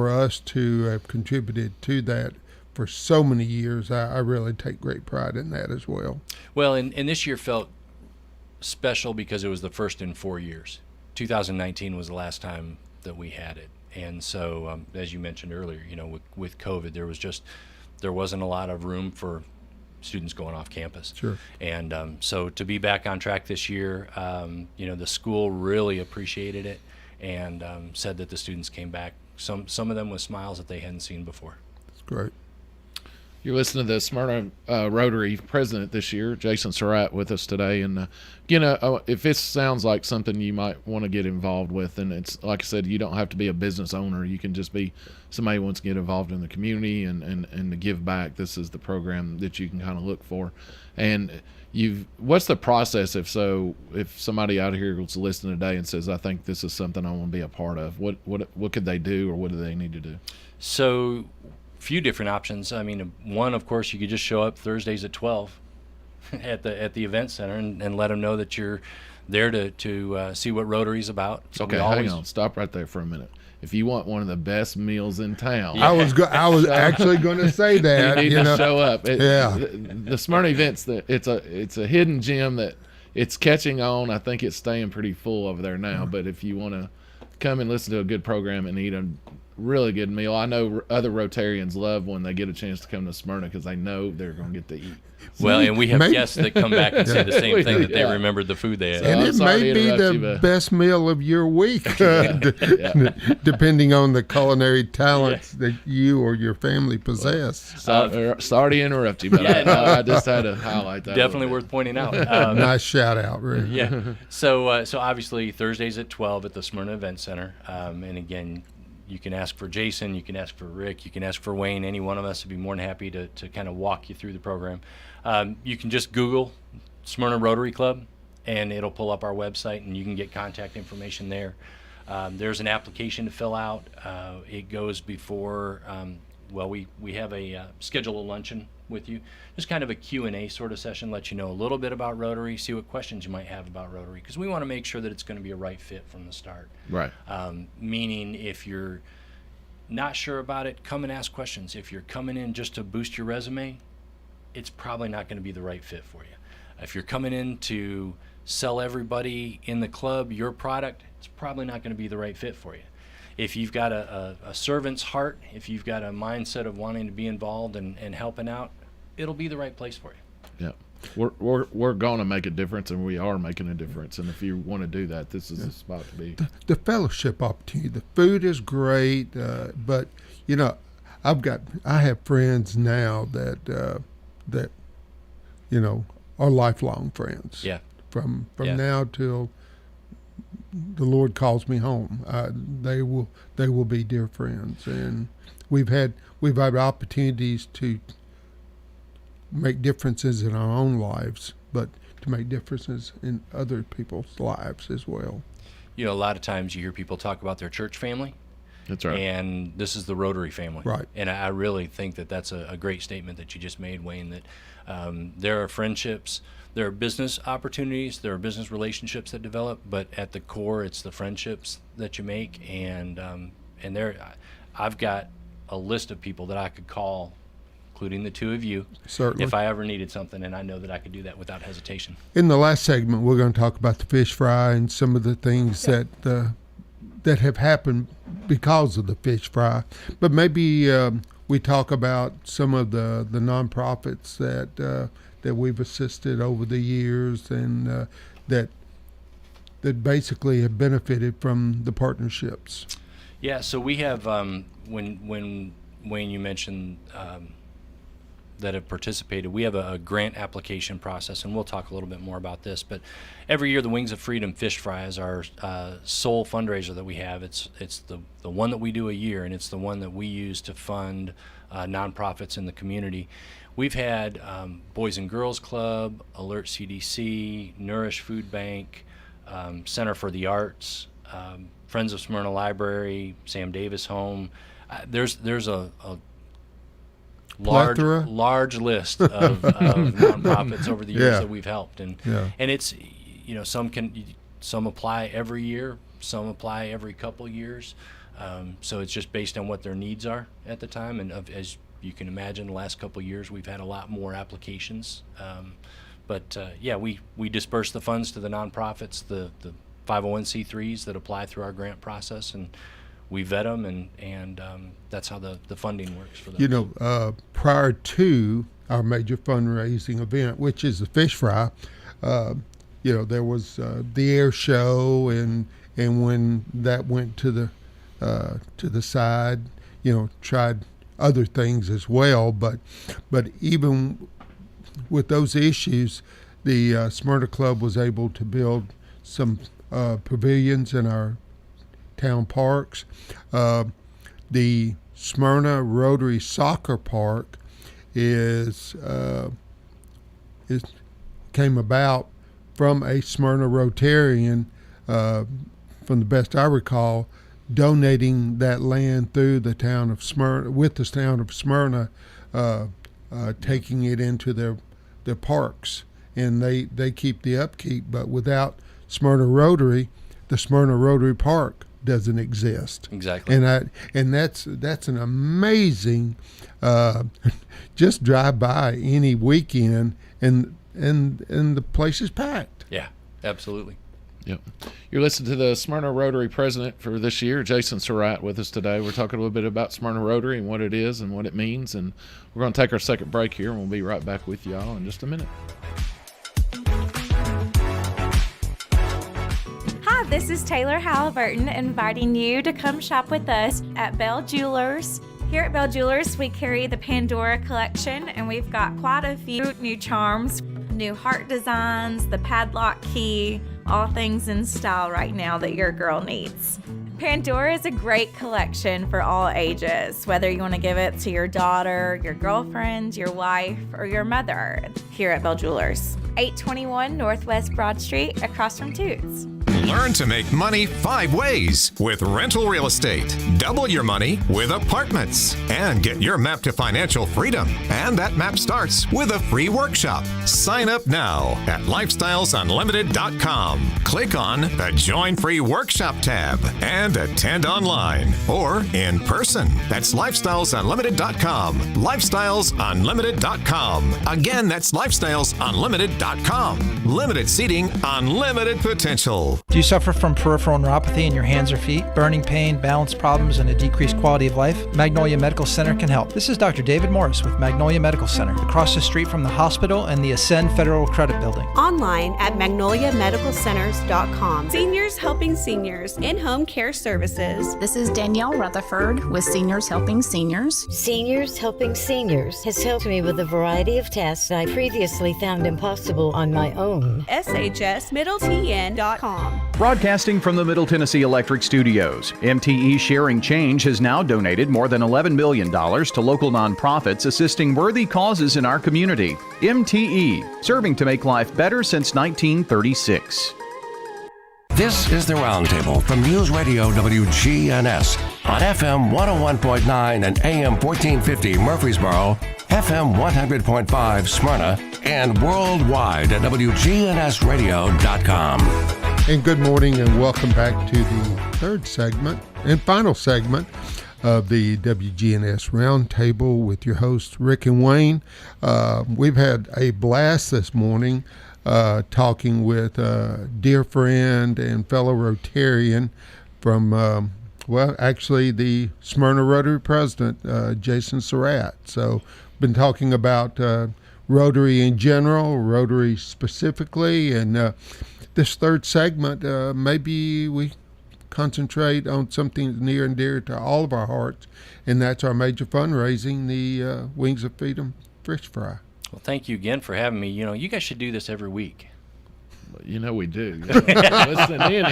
us to have contributed to that for so many years, I really take great pride in that as well. Well, and this year felt special because it was the first in 4 years. 2019 was the last time that we had it. And so, as you mentioned earlier, with COVID, there wasn't a lot of room for students going off campus. Sure. And so to be back on track this year, the school really appreciated it and said that the students came back, some of them with smiles that they hadn't seen before. That's great. You're listening to the Smyrna Rotary president this year, Jason Surratt, with us today. And, if this sounds like something you might want to get involved with, and it's like I said, you don't have to be a business owner. You can just be somebody who wants to get involved in the community and to give back. This is the program that you can kind of look for. And what's the process if somebody out here was listening today and says, I think this is something I want to be a part of? What could they do, or what do they need to do? So, few different options. I mean, one, of course, you could just show up Thursdays at 12 at the event center and let them know that you're there to see what Rotary's about. So okay, hang on. Stop right there for a minute. If you want one of the best meals in town, I was actually going to say that. You need to show up. The Smyrna events, it's a hidden gem that it's catching on. I think it's staying pretty full over there now. But if you want to come and listen to a good program and eat a really good meal, I know other Rotarians love when they get a chance to come to Smyrna because they know they're going to get to eat. Well, and we have guests that come back and say the same thing, that they remembered the food they had. And it may be the best meal of your week, depending on the culinary talents that you or your family possess. Sorry to interrupt you, but I just had to highlight that. Definitely worth pointing out. Nice shout out, Rick. Yeah. So obviously Thursdays at 12 at the Smyrna Event Center, and again, you can ask for Jason, you can ask for Rick, you can ask for Wayne. Any one of us would be more than happy to kind of walk you through the program. You can just Google Smyrna Rotary Club, and it'll pull up our website, and you can get contact information there. There's an application to fill out. It goes before, we have a schedule a luncheon with you. Just kind of a Q&A sort of session, let you know a little bit about Rotary, see what questions you might have about Rotary, because we want to make sure that it's going to be a right fit from the start. Right. Meaning if you're not sure about it, come and ask questions. If you're coming in just to boost your resume, it's probably not going to be the right fit for you. If you're coming in to sell everybody in the club your product, it's probably not going to be the right fit for you. If you've got a servant's heart, if you've got a mindset of wanting to be involved and helping out, it'll be the right place for you. Yeah. We're going to make a difference, and we are making a difference. And if you want to do that, this is the spot to be. The fellowship opportunity, the food is great, but you know, I have friends now that you know are lifelong friends. Yeah. From now till the Lord calls me home, they will be dear friends, and we've had opportunities to make differences in our own lives, but to make differences in other people's lives as well. You know, a lot of times you hear people talk about their church family. That's right. And this is the Rotary family. Right. And I really think that that's a great statement that you just made, Wayne, that there are friendships, there are business opportunities, there are business relationships that develop, but at the core, it's the friendships that you make. And I've got a list of people that I could call, including the two of you, certainly, if I ever needed something, and I know that I could do that without hesitation. In the last segment, we're going to talk about the fish fry and some of the things that have happened because of the fish fry. But maybe we talk about some of the nonprofits that we've assisted over the years and that basically have benefited from the partnerships. Yeah, so we have, when Wayne, you mentioned that have participated, we have a grant application process, and we'll talk a little bit more about this, but every year the Wings of Freedom Fish Fry is our sole fundraiser that we have. It's the one that we do a year, and it's the one that we use to fund nonprofits in the community. We've had Boys and Girls Club, Alert CDC, Nourish Food Bank, Center for the Arts, Friends of Smyrna Library, Sam Davis Home. There's a large list of nonprofits over the years that we've helped, and it's, you know, some apply every year, some apply every couple years, so it's just based on what their needs are at the time. And as you can imagine, the last couple of years we've had a lot more applications, but we disperse the funds to the nonprofits, the 501c3s that apply through our grant process, and we vet them, and that's how the funding works for those. You know, prior to our major fundraising event, which is the fish fry, you know, there was the air show, and when that went to the side, you know, tried other things as well. But even with those issues, the Smyrna Club was able to build some pavilions in our town parks. The Smyrna Rotary Soccer Park came about from a Smyrna Rotarian, from the best I recall, donating that land through the town of Smyrna, with the town of Smyrna, taking it into their parks, and they keep the upkeep. But without Smyrna Rotary, the Smyrna Rotary Park doesn't exist. Exactly. And that's an amazing. Just drive by any weekend, and the place is packed. Yeah, absolutely. Yep. You're listening to the Smyrna Rotary president for this year, Jason Surratt, with us today. We're talking a little bit about Smyrna Rotary and what it is and what it means, and we're going to take our second break here, and we'll be right back with y'all in just a minute. Hi, this is Taylor Halliburton inviting you to come shop with us at Bell Jewelers. Here at Bell Jewelers, we carry the Pandora collection, and we've got quite a few new charms, new heart designs, the padlock key, all things in style right now that your girl needs. Pandora is a great collection for all ages, whether you want to give it to your daughter, your girlfriend, your wife, or your mother. Here at Bell Jewelers, 821 Northwest Broad Street, across from Toots. Learn to make money 5 ways with rental real estate. Double your money with apartments. And get your map to financial freedom. And that map starts with a free workshop. Sign up now at lifestylesunlimited.com. Click on the Join Free Workshop tab and attend online or in person. That's lifestylesunlimited.com. lifestylesunlimited.com. Again, that's lifestylesunlimited.com. Limited seating, unlimited potential. Do you suffer from peripheral neuropathy in your hands or feet, burning pain, balance problems, and a decreased quality of life? Magnolia Medical Center can help. This is Dr. David Morris with Magnolia Medical Center, across the street from the hospital and the Ascend Federal Credit Building. Online at magnoliamedicalcenters.com. Seniors helping seniors. In-home care services. This is Danielle Rutherford with Seniors Helping Seniors. Seniors Helping Seniors has helped me with a variety of tasks I previously found impossible on my own. shsmiddletn.com. Broadcasting from the Middle Tennessee Electric Studios, MTE Sharing Change has now donated more than $11 million to local nonprofits assisting worthy causes in our community. MTE, serving to make life better since 1936. This is the Roundtable from News Radio WGNS on FM 101.9 and AM 1450 Murfreesboro, FM 100.5 Smyrna, and worldwide at WGNSradio.com. And good morning and welcome back to the third segment and final segment of the WGNS Roundtable with your hosts, Rick and Wayne. We've had a blast this morning talking with a dear friend and fellow Rotarian from, actually the Smyrna Rotary President, Jason Surratt. So been talking about Rotary in general, Rotary specifically, and this third segment, maybe we concentrate on something near and dear to all of our hearts, and that's our major fundraising, the Wings of Freedom Fish Fry. Well, thank you again for having me. You know, you guys should do this every week. You know we do. Listen in.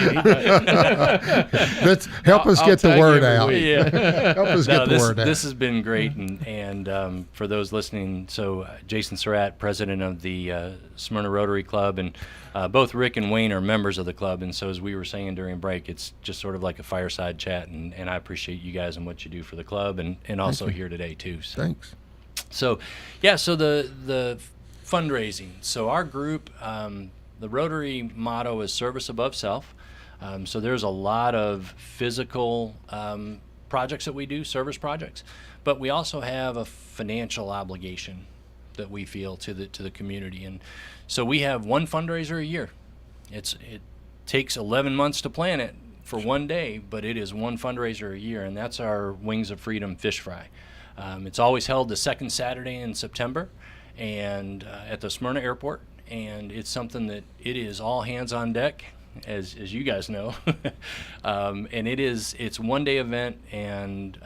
Let's help us get the word out. Yeah. Help us get the word out. This has been great, and for those listening, so Jason Surratt, president of the Smyrna Rotary Club, and both Rick and Wayne are members of the club, and so as we were saying during break, it's just sort of like a fireside chat, and I appreciate you guys and what you do for the club, and also here today too. So. Thanks. So, yeah, so the fundraising. So our group, the Rotary motto is service above self. So there's a lot of physical projects that we do, service projects, but we also have a financial obligation that we feel to the community. And so we have one fundraiser a year. It takes 11 months to plan it for one day, but it is one fundraiser a year, and that's our Wings of Freedom Fish Fry. It's always held the second Saturday in September, and at the Smyrna Airport, and it's something that it is all hands on deck, as you guys know, and it's one day event, and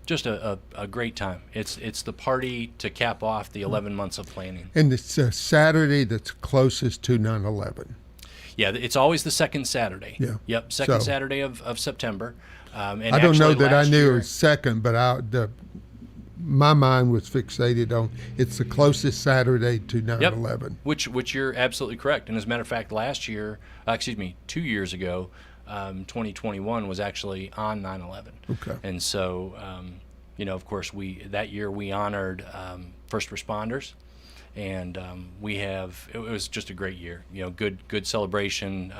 just a great time. It's the party to cap off the 11 months of planning. And it's a Saturday that's closest to 9/11. Yeah, it's always the second Saturday. Yeah. Yep, second Saturday of September. And I don't know that I knew year, it was second, but my mind was fixated on it's the closest Saturday to 9/11. Yep, which you're absolutely correct. And as a matter of fact, 2 years ago, 2021 was actually on 9/11. Okay. And so, of course, that year we honored first responders, and it was just a great year. Good celebration.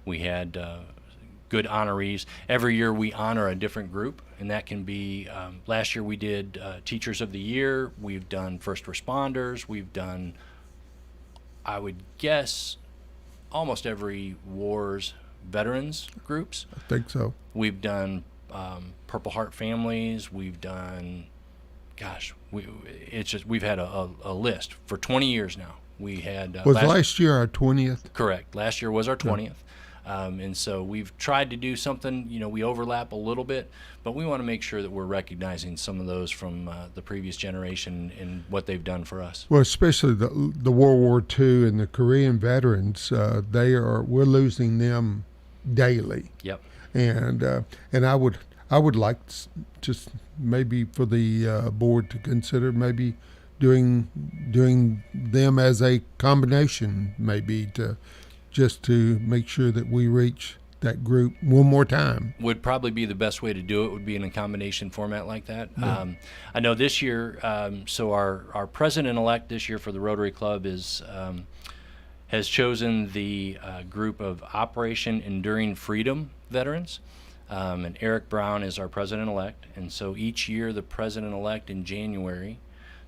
We had good honorees. Every year we honor a different group, and that can be, last year we did Teachers of the Year, we've done first responders, we've done, I would guess, almost every war's veterans groups. I think so. We've done Purple Heart families, we've done, we've had a list for 20 years now. We had was last year our 20th? Correct. Last year was our 20th. And so we've tried to do something, we overlap a little bit, but we want to make sure that we're recognizing some of those from the previous generation and what they've done for us. Well, especially the World War II and the Korean veterans, we're losing them daily. Yep. And I would like just maybe for the board to consider maybe doing them as a combination, maybe to just to make sure that we reach that group one more time. Would probably be the best way to do it, would be in a combination format like that. Yeah. I know this year, so our president-elect this year for the Rotary Club has chosen the group of Operation Enduring Freedom veterans. And Eric Brown is our president-elect. And so each year the president-elect in January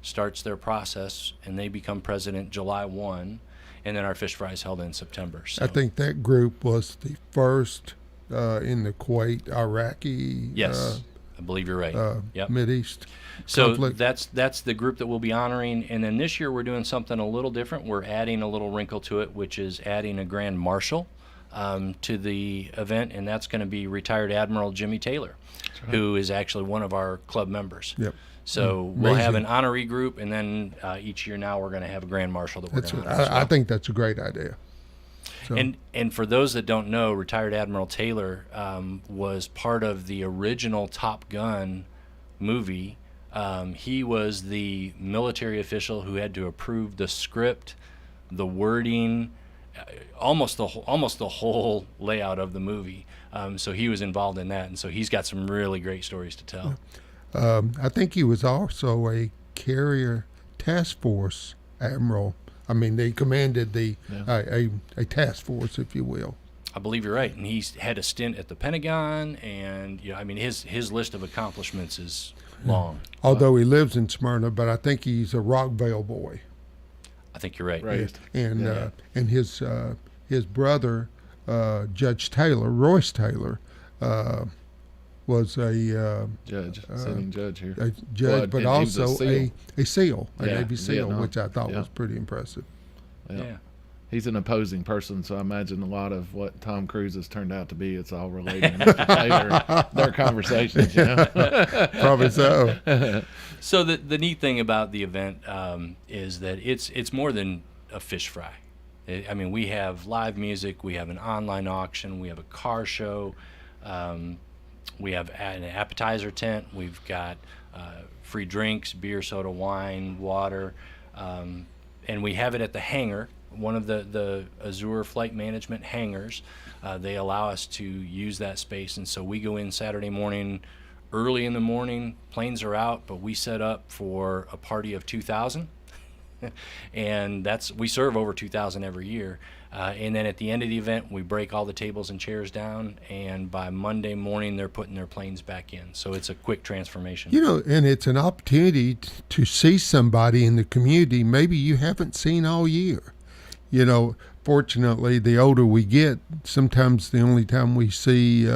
starts their process, and they become president July 1. And then our fish fry is held in September. So. I think that group was the first in the Kuwait, Iraqi. Yes, I believe you're right. Yep. Mideast So conflict. that's the group that we'll be honoring. And then this year we're doing something a little different. We're adding a little wrinkle to it, which is adding a grand marshal to the event, and that's going to be retired Admiral Jimmy Taylor, who is actually one of our club members. Yep. So we'll have an honoree group, and then each year now we're going to have a grand marshal that we're going to honor as well. I think that's a great idea. So. And for those that don't know, retired Admiral Taylor was part of the original Top Gun movie. He was the military official who had to approve the script, the wording, almost the whole layout of the movie. So he was involved in that, and so he's got some really great stories to tell. I think he was also a carrier task force admiral. I mean, they commanded a task force, if you will. I believe you're right, and he's had a stint at the Pentagon, and I mean his list of accomplishments is long. Although he lives in Smyrna, but I think he's a Rockville boy. I think you're right. Right. And his brother, Judge Taylor, Royce Taylor, was a sitting judge here. A judge, but also a SEAL, a Navy SEAL, Vietnam. which I thought was pretty impressive. Yeah. He's an opposing person, so I imagine a lot of what Tom Cruise has turned out to be, it's all related to Mr. Taylor, their conversations, Probably so. So the neat thing about the event is that it's more than a fish fry. I mean, we have live music, we have an online auction, we have a car show, we have an appetizer tent, we've got free drinks, beer, soda, wine, water, and we have it at the hangar, one of the Azure Flight Management hangars. They allow us to use that space, and so we go in Saturday morning, early in the morning, planes are out, but we set up for a party of 2,000. And we serve over 2,000 every year. And then at the end of the event, we break all the tables and chairs down, and by Monday morning, they're putting their planes back in. So it's a quick transformation. And it's an opportunity to see somebody in the community maybe you haven't seen all year. Fortunately, the older we get, sometimes the only time we see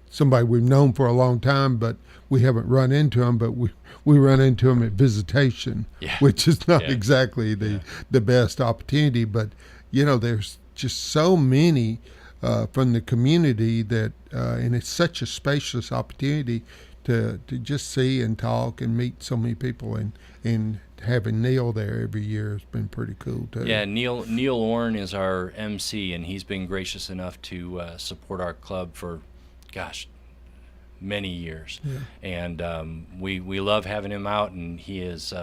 somebody we've known for a long time, but we haven't run into them, but we run into them at visitation, which is not exactly the best opportunity. But, there's just so many from the community that, and it's such a spacious opportunity to just see and talk and meet so many people, and having Neil there every year has been pretty cool too. Yeah, Neil Orn is our MC, and he's been gracious enough to support our club for, many years. Yeah. And we love having him out, and he is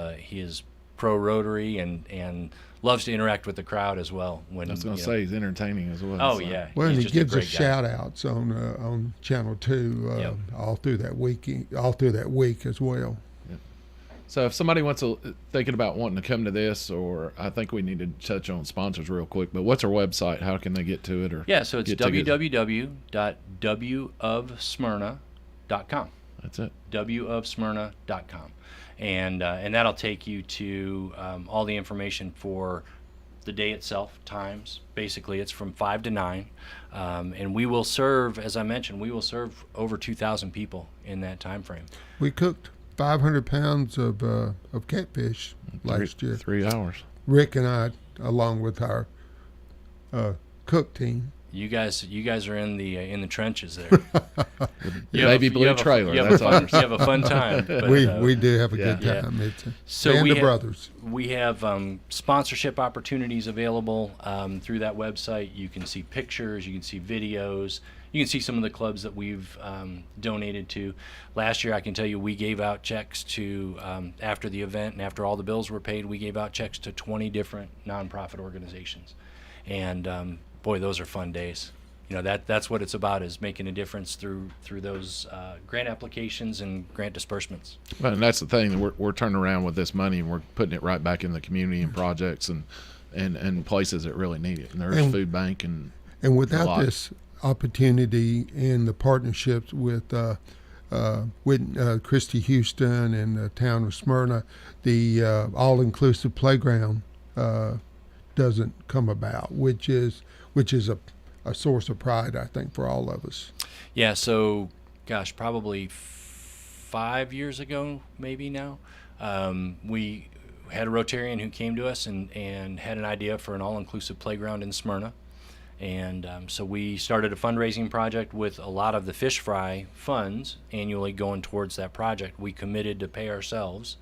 pro Rotary and loves to interact with the crowd as well. I was going to say he's entertaining as well. Oh, so. Yeah. Well, and he gives us guy. shout-outs on Channel 2 all through that week as well. Yep. So if somebody thinking about wanting to come to this, or I think we need to touch on sponsors real quick, but what's our website? How can they get to it? So it's www.wofsmyrna.com. That's it. wofsmyrna.com. And that'll take you to all the information for the day itself, times. Basically, it's from 5 to 9. And we will serve, as I mentioned, over 2,000 people in that time frame. We cooked 500 pounds of catfish last year. 3 hours. Rick and I, along with our cook team. You guys are in the trenches there. Baby blue trailer. You have a fun time. But, we do have a good time. It's the brothers. We have sponsorship opportunities available through that website. You can see pictures, you can see videos, you can see some of the clubs that we've donated to. Last year, I can tell you, we gave out checks to, after the event and after all the bills were paid, we gave out checks to 20 different nonprofit organizations. And boy, those are fun days. You know, that's what it's about, is making a difference through those grant applications and grant disbursements. Well, and that's the thing, we're turning around with this money and we're putting it right back in the community and projects and places that really need it. And there's food bank and without this opportunity and the partnerships with Christy Houston and the town of Smyrna, the all-inclusive playground doesn't come about, which is a source of pride, I think, for all of us. Yeah, so, gosh, probably 5 years ago, maybe now, we had a Rotarian who came to us and had an idea for an all-inclusive playground in Smyrna. And so we started a fundraising project with a lot of the fish fry funds annually going towards that project. We committed to pay ourselves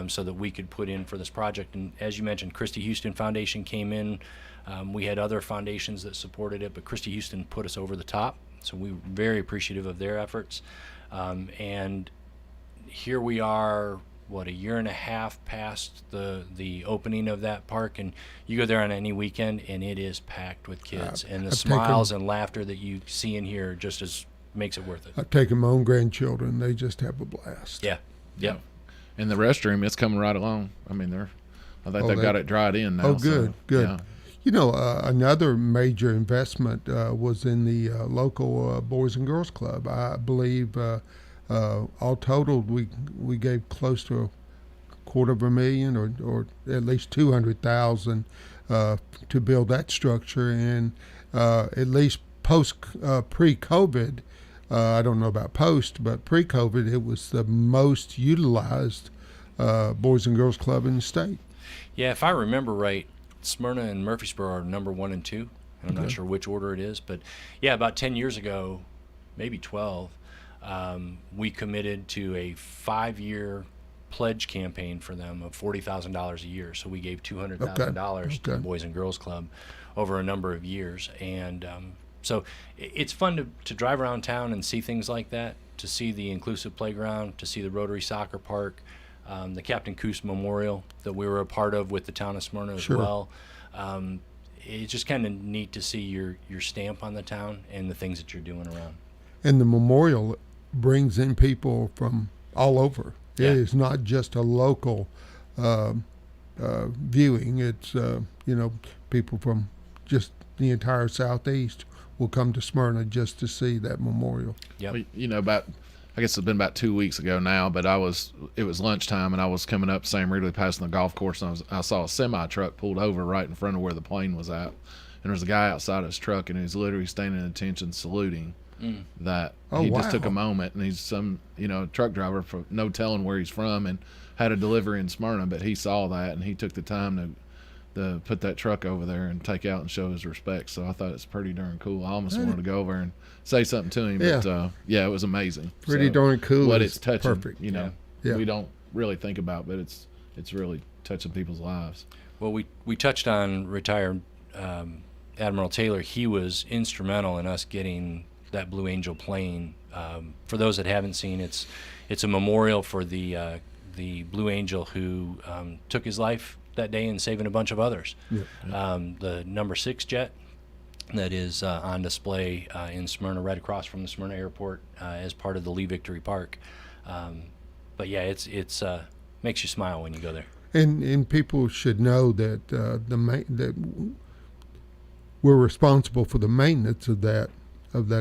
so that we could put in for this project. And as you mentioned, Christy Houston Foundation came in. We had other foundations that supported it, but Christy Houston put us over the top. So we were very appreciative of their efforts. And here we are, a year and a half past the opening of that park, and you go there on any weekend and it is packed with kids, and the smiles and laughter that you see in here just makes it worth it. I've taken my own grandchildren. They just have a blast. Yeah. And the restroom, it's coming right along. I mean, I think they've got it dried in now. Oh, good. Yeah. You know, another major investment was in the local Boys and Girls Club. I believe all totaled, we gave close to $250,000 or at least $200,000 to build that structure. And at least pre-COVID, I don't know about post, but pre-COVID, it was the most utilized Boys and Girls Club in the state. Yeah, if I remember right, Smyrna and Murfreesboro are number 1 and 2. I'm not sure which order it is, but yeah, about 10 years ago, maybe 12, we committed to a 5-year pledge campaign for them of $40,000 a year. So we gave $200,000 to the Boys and Girls Club over a number of years. And so it's fun to drive around town and see things like that, to see the inclusive playground, to see the Rotary Soccer Park, the Captain Coos Memorial that we were a part of with the town of Smyrna as well. It's just kind of neat to see your stamp on the town and the things that you're doing around. And the memorial brings in people from all over. It is not just a local viewing. It's, people from just the entire Southeast will come to Smyrna just to see that memorial. Yeah. I guess it's been about 2 weeks ago now, but it was lunchtime and I was coming up Sam Ridley passing the golf course, and I saw a semi truck pulled over right in front of where the plane was at. And there was a guy outside his truck, and he was literally standing at attention saluting. That he just took a moment, and he's some truck driver for no telling where he's from, and had a delivery in Smyrna, but he saw that and he took the time to put that truck over there and take out and show his respect. So I thought it's pretty darn cool. I almost wanted to go over and say something to him, but it was amazing. Pretty darn cool. What it's touching, perfect. We don't really think about, but it's really touching people's lives. Well, we touched on retired Admiral Taylor. He was instrumental in us getting that Blue Angel plane. For those that haven't seen, it's a memorial for the Blue Angel who took his life that day in saving a bunch of others. The number 6 jet that is on display in Smyrna, right across from the Smyrna Airport, as part of the Lee Victory Park. But yeah, it's makes you smile when you go there. And people should know that that we're responsible for the maintenance of that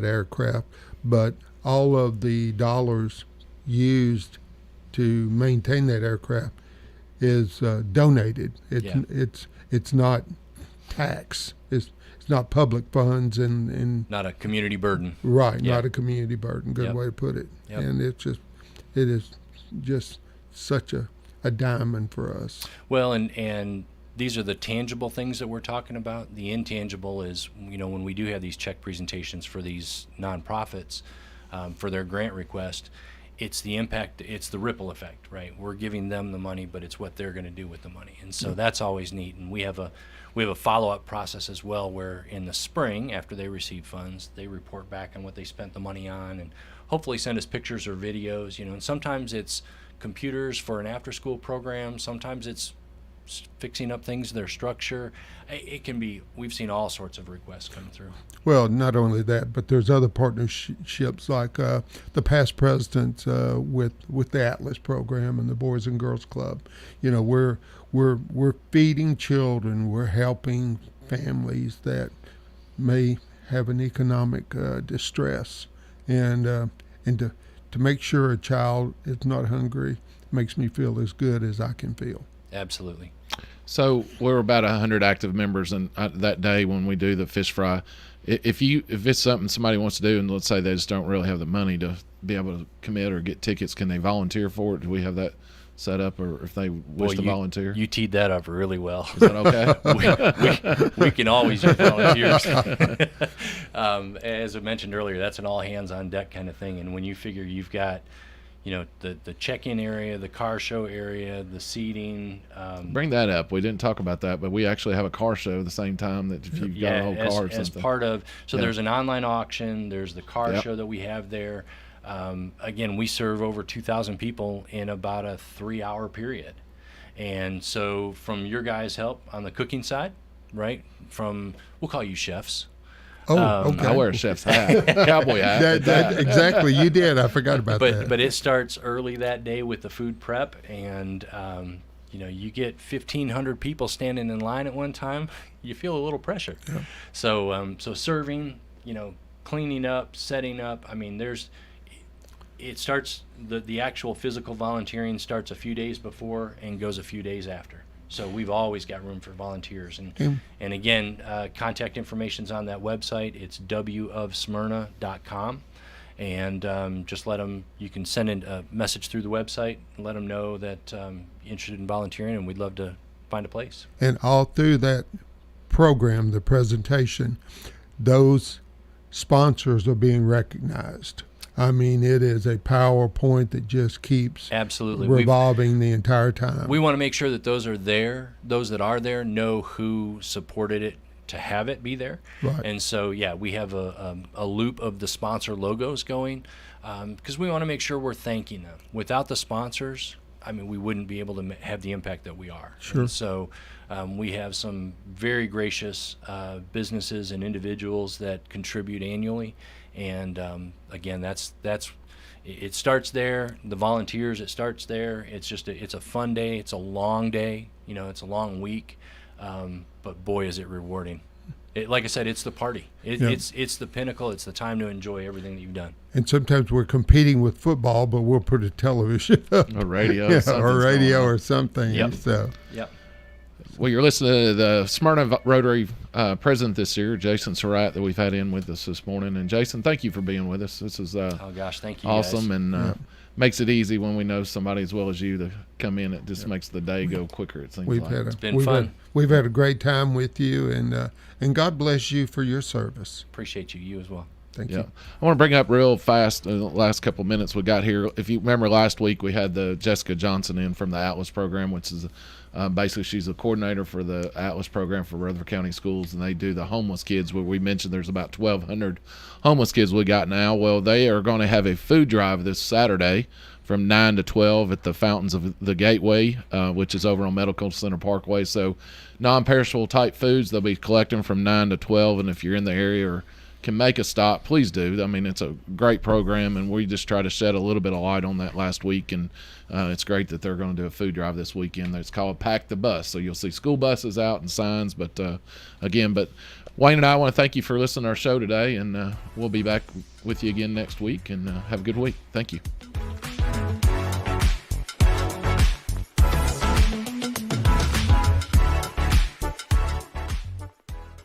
aircraft, but all of the dollars used to maintain that aircraft is donated. It's not tax. It's not public funds and not a community burden. Right, not a community burden. Good way to put it. And it is just such a diamond for us. Well, and these are the tangible things that we're talking about. The intangible is, when we do have these check presentations for these nonprofits for their grant request, it's the impact, it's the ripple effect, right? We're giving them the money, but it's what they're going to do with the money. And so that's always neat. And we have a follow-up process as well, where in the spring, after they receive funds, they report back on what they spent the money on, and hopefully send us pictures or videos, and sometimes it's computers for an after-school program, sometimes it's fixing up things, their structure. It can be, we've seen all sorts of requests come through. Well, not only that, but there's other partnerships like the past presidents with the Atlas program and the Boys and Girls Club. We're feeding children. We're helping families that may have an economic distress, and to make sure a child is not hungry makes me feel as good as I can feel. Absolutely. So we're about 100 active members, and that day when we do the fish fry, if it's something somebody wants to do, and let's say they just don't really have the money to be able to commit or get tickets, can they volunteer for it? Do we have that set up, or if they wish to volunteer? You teed that up really well. Is that okay? we can always use volunteers. As I mentioned earlier, that's an all hands on deck kind of thing. And when you figure you've got, the check-in area, the car show area, the seating. Bring that up. We didn't talk about that, but we actually have a car show at the same time that if you've got a whole car or something. As part of, there's an online auction, there's the car show that we have there. Again, we serve over 2,000 people in about a 3-hour period. And so from your guys' help on the cooking side, right, we'll call you chefs. Oh, okay. I wear a chef's hat, cowboy hat. Exactly, you did. I forgot about that. But it starts early that day with the food prep, and you get 1,500 people standing in line at one time. You feel a little pressure. Yeah. So serving, cleaning up, setting up. I mean, it starts the actual physical volunteering starts a few days before and goes a few days after. So we've always got room for volunteers. And again, contact information's on that website. It's wofsmyrna.com. And just let them, you can send in a message through the website and let them know that you're interested in volunteering, and we'd love to find a place. And all through that program, the presentation, those sponsors are being recognized. I mean, it is a PowerPoint that just keeps revolving the entire time. We want to make sure that those that are there know who supported it to have it be there. Right. And so, we have a loop of the sponsor logos going because we want to make sure we're thanking them. Without the sponsors, we wouldn't be able to have the impact that we are. Sure. And so we have some very gracious businesses and individuals that contribute annually. And again, that's it starts there. The volunteers, it starts there. It's just it's a fun day. It's a long day. It's a long week. But boy, is it rewarding. Like I said, it's the party. It's the pinnacle. It's the time to enjoy everything that you've done. And sometimes we're competing with football, but we'll put a television up. A radio. Or radio or something. Yep. So. Yep. Well, you're listening to the Smyrna Rotary president this year, Jason Surratt, that we've had in with us this morning. And Jason, thank you for being with us. This is thank you, awesome, guys. And makes it easy when we know somebody as well as you to come in. It just makes the day go quicker. It seems It's been fun. We've had a great time with you, and God bless you for your service. Appreciate you as well. Thank you. I want to bring up real fast the last couple of minutes we got here. If you remember last week, we had the Jessica Johnson in from the Atlas program, which is basically she's the coordinator for the Atlas program for Rutherford County Schools, and they do the homeless kids, where we mentioned there's about 1,200 homeless kids we got now. Well, they are going to have a food drive this Saturday from 9 to 12 at the Fountains of the Gateway, which is over on Medical Center Parkway. So non-perishable type foods, they'll be collecting from 9 to 12, and if you're in the area or can make a stop, please do. I mean, it's a great program, and we just try to shed a little bit of light on that last week, and it's great that they're going to do a food drive this weekend. It's called Pack the Bus, so you'll see school buses out and signs, but Wayne and I want to thank you for listening to our show today, and we'll be back with you again next week, and have a good week. Thank you.